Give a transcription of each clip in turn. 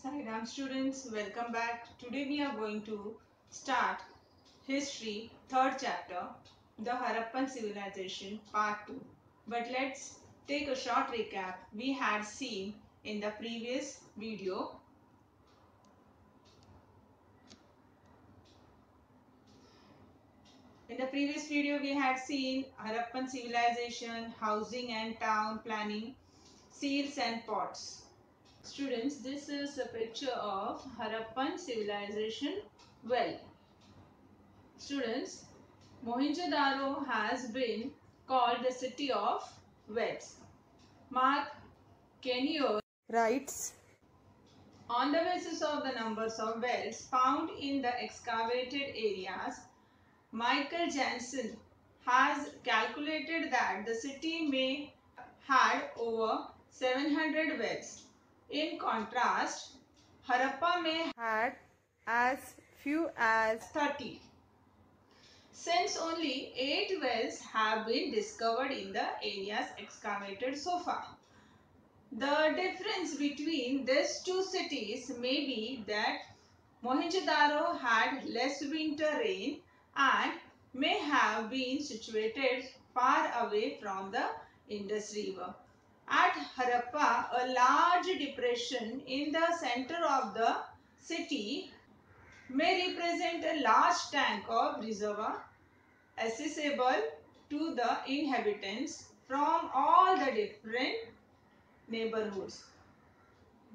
Sairam students, welcome back. Today we are going to start History, third chapter, the Harappan Civilization, part 2. But let's take a short recap we had seen in the previous video. In the previous video, we had seen Harappan civilization, housing and town planning, seals and pots. Students, this is a picture of Harappan civilization well. Students, Mohenjo-daro has been called the city of wells. Mark Kenyor writes, on the basis of the numbers of wells found in the excavated areas, Michael Jansen has calculated that the city may had over 700 wells. In contrast, Harappa may had as few as 30. Since only 8 wells have been discovered in the areas excavated so far. The difference between these two cities may be that Mohenjo-daro had less winter rain and may have been situated far away from the Indus River. At Harappa, a large depression in the center of the city may represent a large tank of reservoir accessible to the inhabitants from all the different neighborhoods.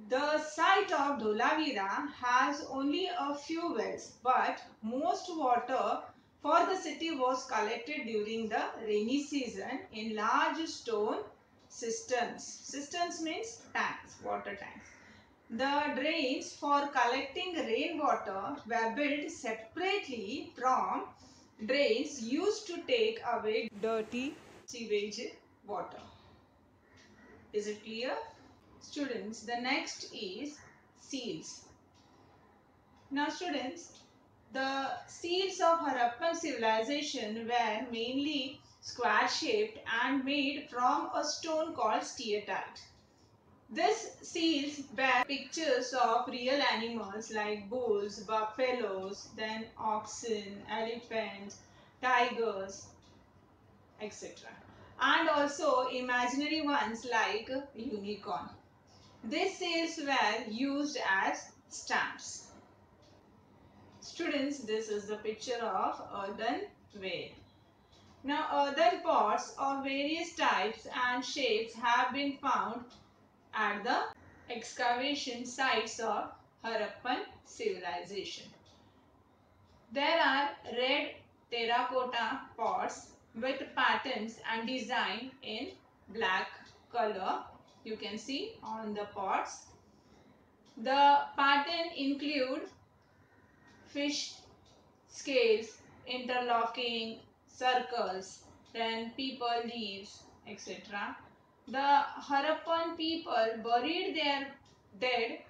The site of Dholavira has only a few wells, but most water for the city was collected during the rainy season in large stone cisterns. Cisterns means tanks, water tanks. The drains for collecting rainwater were built separately from drains used to take away dirty sewage water. Is it clear? Students, the next is seals. Now students, the seals of Harappan civilization were mainly square shaped and made from a stone called steatite. These seals bear pictures of real animals like bulls, buffaloes, then oxen, elephants, tigers, etc. And also imaginary ones like unicorn. These seals were used as stamps. Students, this is the picture of earthenware. Now, earthen pots of various types and shapes have been found at the excavation sites of Harappan civilization. There are red terracotta pots with patterns and design in black color. You can see on the pots. The pattern include fish scales, interlocking circles, then people leaves, etc. The Harappan people buried their dead.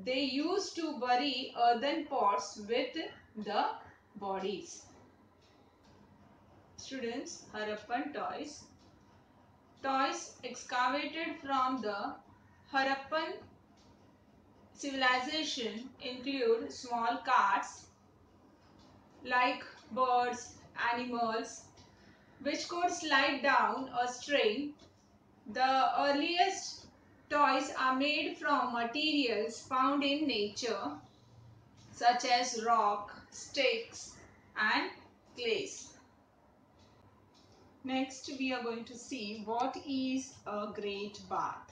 They used to bury earthen pots with the bodies. Students, Harappan toys. Toys excavated from the Harappan civilization include small carts like birds, animals, which could slide down a string. The earliest toys are made from materials found in nature such as rock, sticks and clays. Next we are going to see what is a great bath.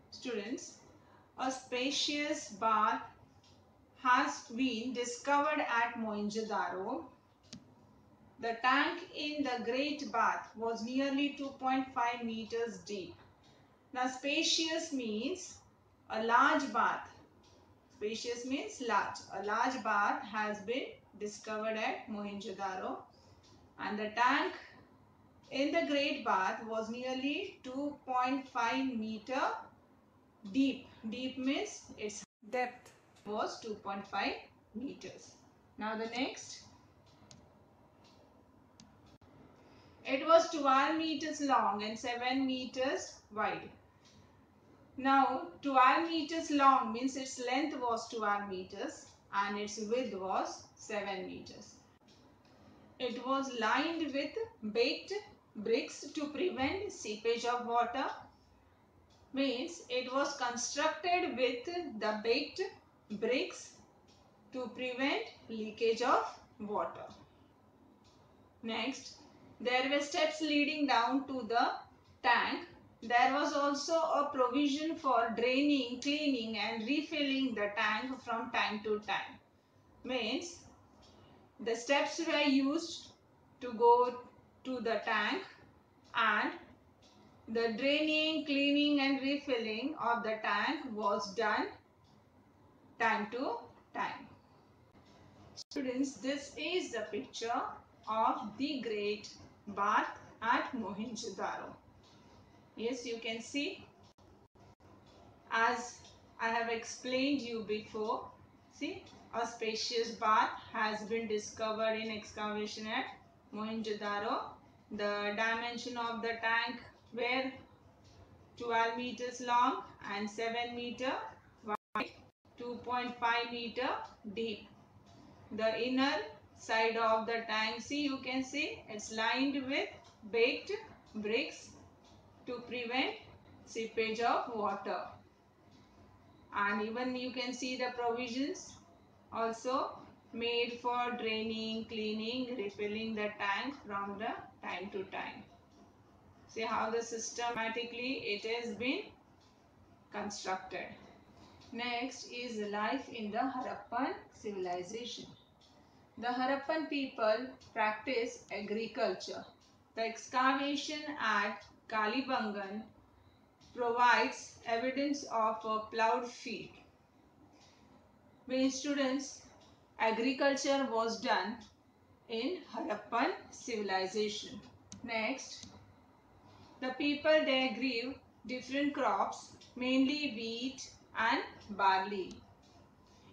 Students, a spacious bath has been discovered at Mohenjo-daro. The tank in the great bath was nearly 2.5 meters deep. Now spacious means a large bath. Spacious means large. A large bath has been discovered at Mohenjo-daro and the tank in the great bath was nearly 2.5 meter deep. Deep means its depth was 2.5 meters. Now the next. It was 12 meters long and 7 meters wide. Now 12 meters long means its length was 12 meters and its width was 7 meters. It was lined with baked bricks to prevent seepage of water. Means it was constructed with the baked bricks to prevent leakage of water. Next, there were steps leading down to the tank. There was also a provision for draining, cleaning and refilling the tank from time to time. Means the steps were used to go to the tank and the draining, cleaning and refilling of the tank was done time to time. Students, this is the picture of the Great Bath at Mohenjo-daro. Yes, you can see, as I have explained you before, see, a spacious bath has been discovered in excavation at Mohenjo-daro. The dimension of the tank were 12 meters long and 7 meter wide, 2.5 meter deep. The inner side of the tank, see, you can see it's lined with baked bricks to prevent seepage of water. And even you can see the provisions also made for draining, cleaning, refilling the tank from the time to time. See how the systematically it has been constructed. Next is life in the Harappan civilization. The Harappan people practiced agriculture. The excavation at Kalibangan provides evidence of a plowed field. When students, agriculture was done in Harappan civilization. Next, the people there grew different crops, mainly wheat and barley.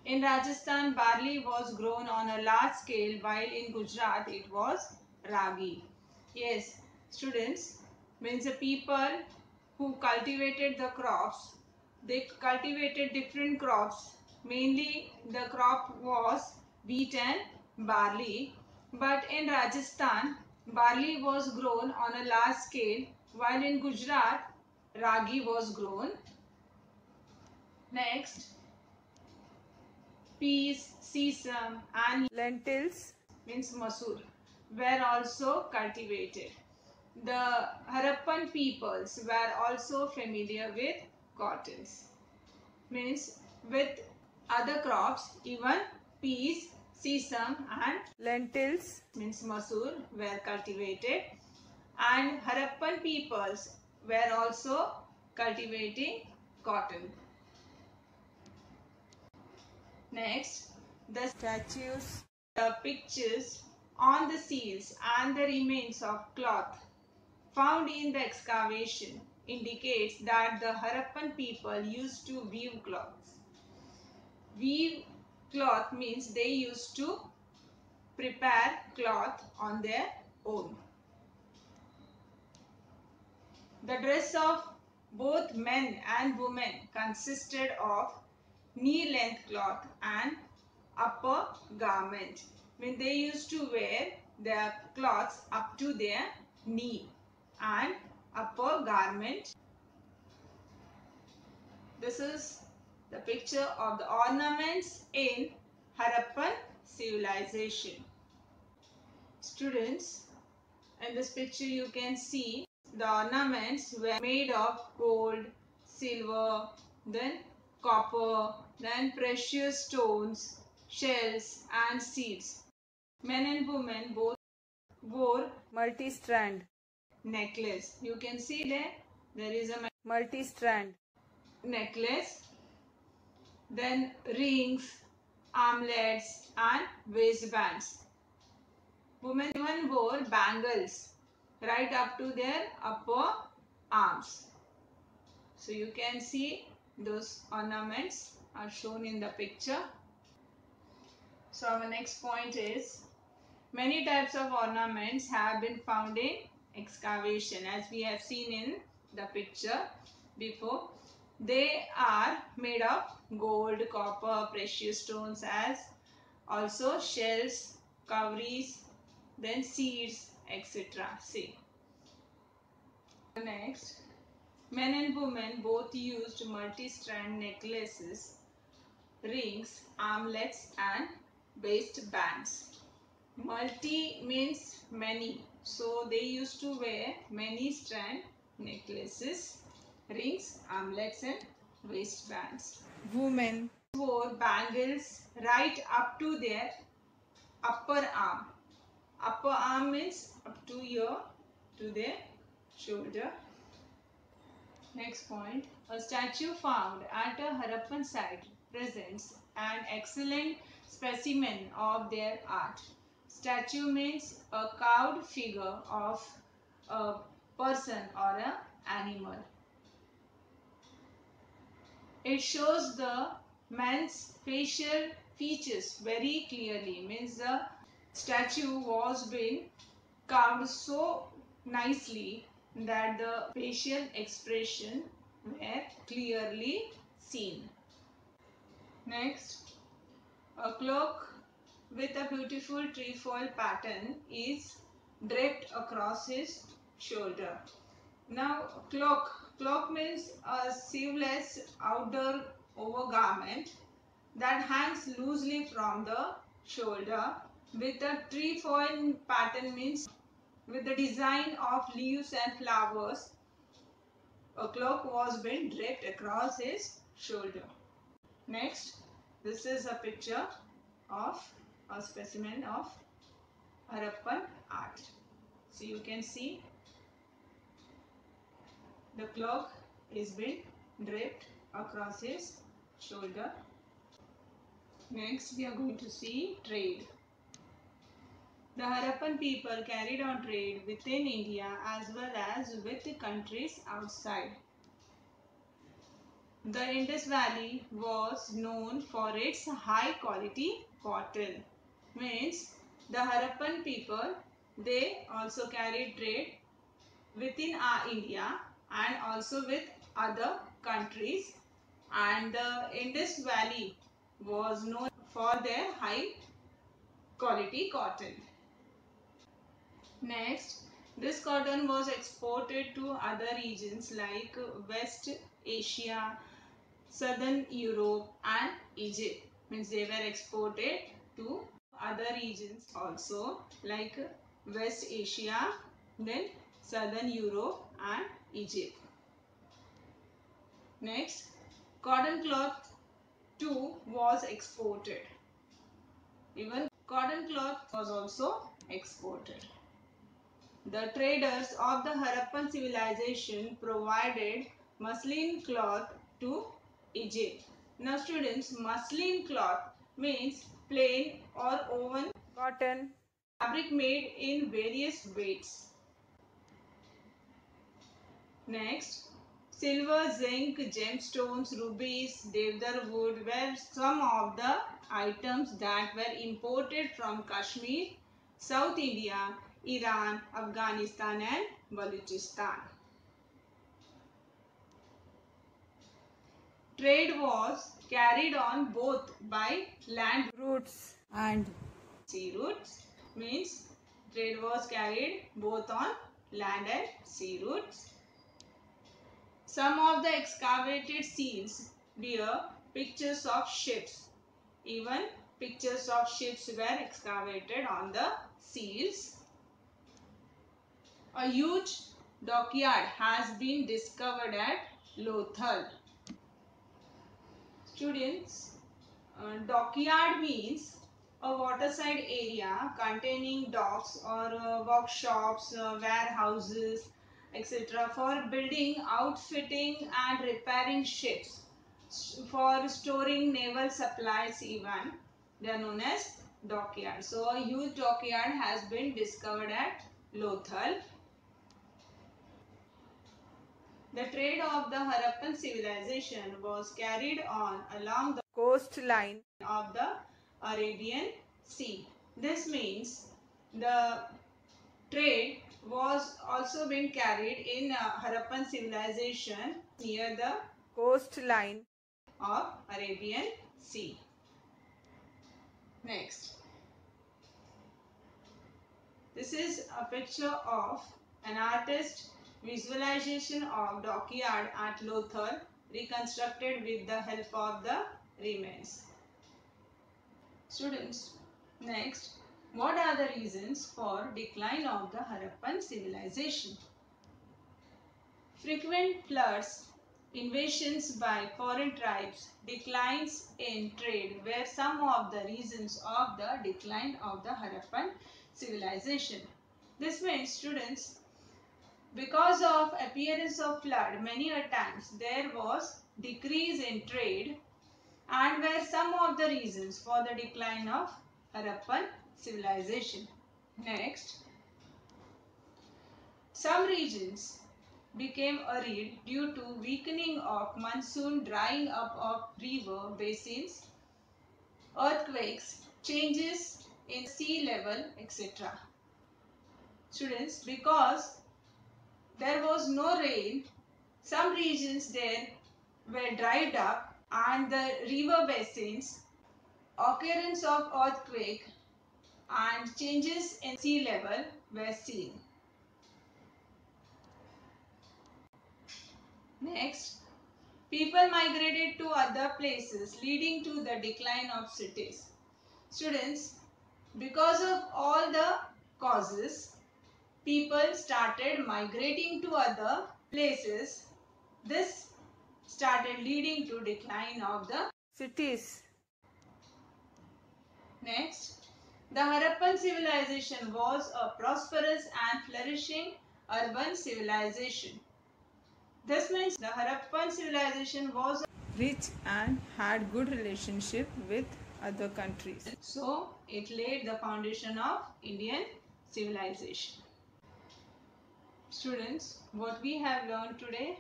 In Rajasthan, barley was grown on a large scale, while in Gujarat it was ragi. Yes, students, means the people who cultivated the crops, they cultivated different crops. Mainly the crop was wheat and barley. But in Rajasthan, barley was grown on a large scale, while in Gujarat, ragi was grown. Next, peas, sesame and lentils means masoor were also cultivated. The Harappan peoples were also familiar with cottons. Means with other crops, even peas, sesame and lentils means masoor were cultivated, and Harappan peoples were also cultivating cotton. Next, the statues, the pictures on the seals and the remains of cloth found in the excavation indicates that the Harappan people used to weave cloths. Weave cloth means they used to prepare cloth on their own. The dress of both men and women consisted of knee-length cloth and upper garment. When they used to wear their cloths up to their knee and upper garment. This is the picture of the ornaments in Harappan civilization. Students, in this picture you can see the ornaments were made of gold, silver, then copper, then precious stones, shells and seeds. Men and women both wore multi-strand necklace. You can see there is a multi-strand necklace, then rings, armlets and waistbands. Women even wore bangles right up to their upper arms. So you can see those ornaments are shown in the picture. So our next point is, many types of ornaments have been found in excavation, as we have seen in the picture before. They are made of gold, copper, precious stones, as also shells, cowries, then seeds, etc. See. Next, men and women both used multi-strand necklaces, rings, armlets and waistbands. Multi means many. So they used to wear many strand necklaces, rings, armlets and waistbands. Women wore bangles right up to their upper arm. Upper arm means up to here to their shoulder. Next point, a statue found at a Harappan site presents an excellent specimen of their art. Statue means a carved figure of a person or an animal. It shows the man's facial features very clearly, means the statue was been carved so nicely that the facial expression were clearly seen. Next, a cloak with a beautiful trefoil pattern is draped across his shoulder. Now, cloak means a sleeveless outer overgarment that hangs loosely from the shoulder with a trefoil pattern, means with the design of leaves and flowers. A cloak was been draped across his shoulder. Next, this is a picture of a specimen of Harappan art. So you can see the cloak is been draped across his shoulder. Next, we are going to see trade. The Harappan people carried on trade within India as well as with countries outside. The Indus Valley was known for its high quality cotton. Means the Harappan people, they also carried trade within our India and also with other countries, and the Indus Valley was known for their high quality cotton. Next, this cotton was exported to other regions like West Asia, Southern Europe and Egypt. Means they were exported to other regions also like West Asia, then Southern Europe and Egypt. Next, cotton cloth too was exported. Even cotton cloth was also exported. The traders of the Harappan civilization provided muslin cloth to Egypt. Now students, muslin cloth means plain or woven cotton fabric made in various weights. Next, silver, zinc, gemstones, rubies, devdar wood were some of the items that were imported from Kashmir, South India, Iran, Afghanistan and Balochistan. Trade was carried on both by land routes and sea routes. Means trade was carried both on land and sea routes. Some of the excavated seals bear pictures of ships. Even pictures of ships were excavated on the seals. A huge dockyard has been discovered at Lothal. Students, dockyard means a waterside area containing docks or workshops, warehouses, etc. for building, outfitting and repairing ships, for storing naval supplies even. They are known as dockyard. So a huge dockyard has been discovered at Lothal. The trade of the Harappan civilization was carried on along the coastline of the Arabian Sea. This means the trade was also being carried in Harappan civilization near the coastline of Arabian Sea. Next, this is a picture of an artist's visualization of dockyard at Lothal, reconstructed with the help of the remains. Students, next, what are the reasons for decline of the Harappan civilization? Frequent floods, invasions by foreign tribes, declines in trade were some of the reasons of the decline of the Harappan civilization. This means, students, because of appearance of flood, many a times there was decrease in trade and were some of the reasons for the decline of Harappan civilization. Next, some regions became arid due to weakening of monsoon, drying up of river basins, earthquakes, changes in sea level, etc. Students, because there was no rain, some regions there were dried up and the river basins, occurrence of earthquake and changes in sea level were seen. Next, people migrated to other places, leading to the decline of cities. Students, because of all the causes, people started migrating to other places. This started leading to decline of the cities. Next, the Harappan civilization was a prosperous and flourishing urban civilization. This means the Harappan civilization was Rich and had good relationship with other countries. So it laid the foundation of Indian civilization. Students, what we have learned today?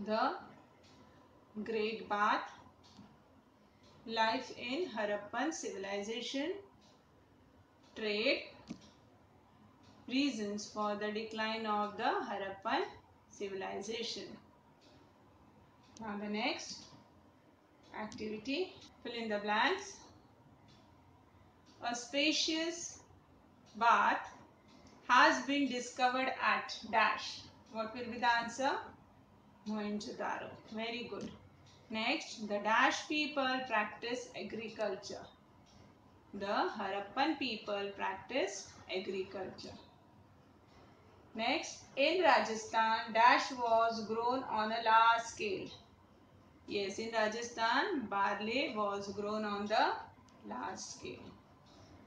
The Great Bath, life in Harappan civilization, trade, reasons for the decline of the Harappan civilization. Now the next activity, fill in the blanks. A spacious bath has been discovered at dash. What will be the answer? Mohenjo-daro. Very good. Next, the dash people practice agriculture. The Harappan people practice agriculture. Next, in Rajasthan, dash was grown on a large scale. Yes, in Rajasthan, barley was grown on the large scale.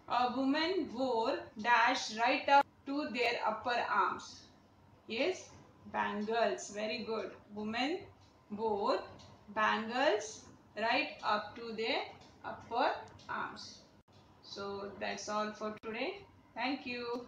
A woman wore dash right up to their upper arms. Yes, bangles. Very good. Women wore bangles right up to their upper arms. So that's all for today. Thank you.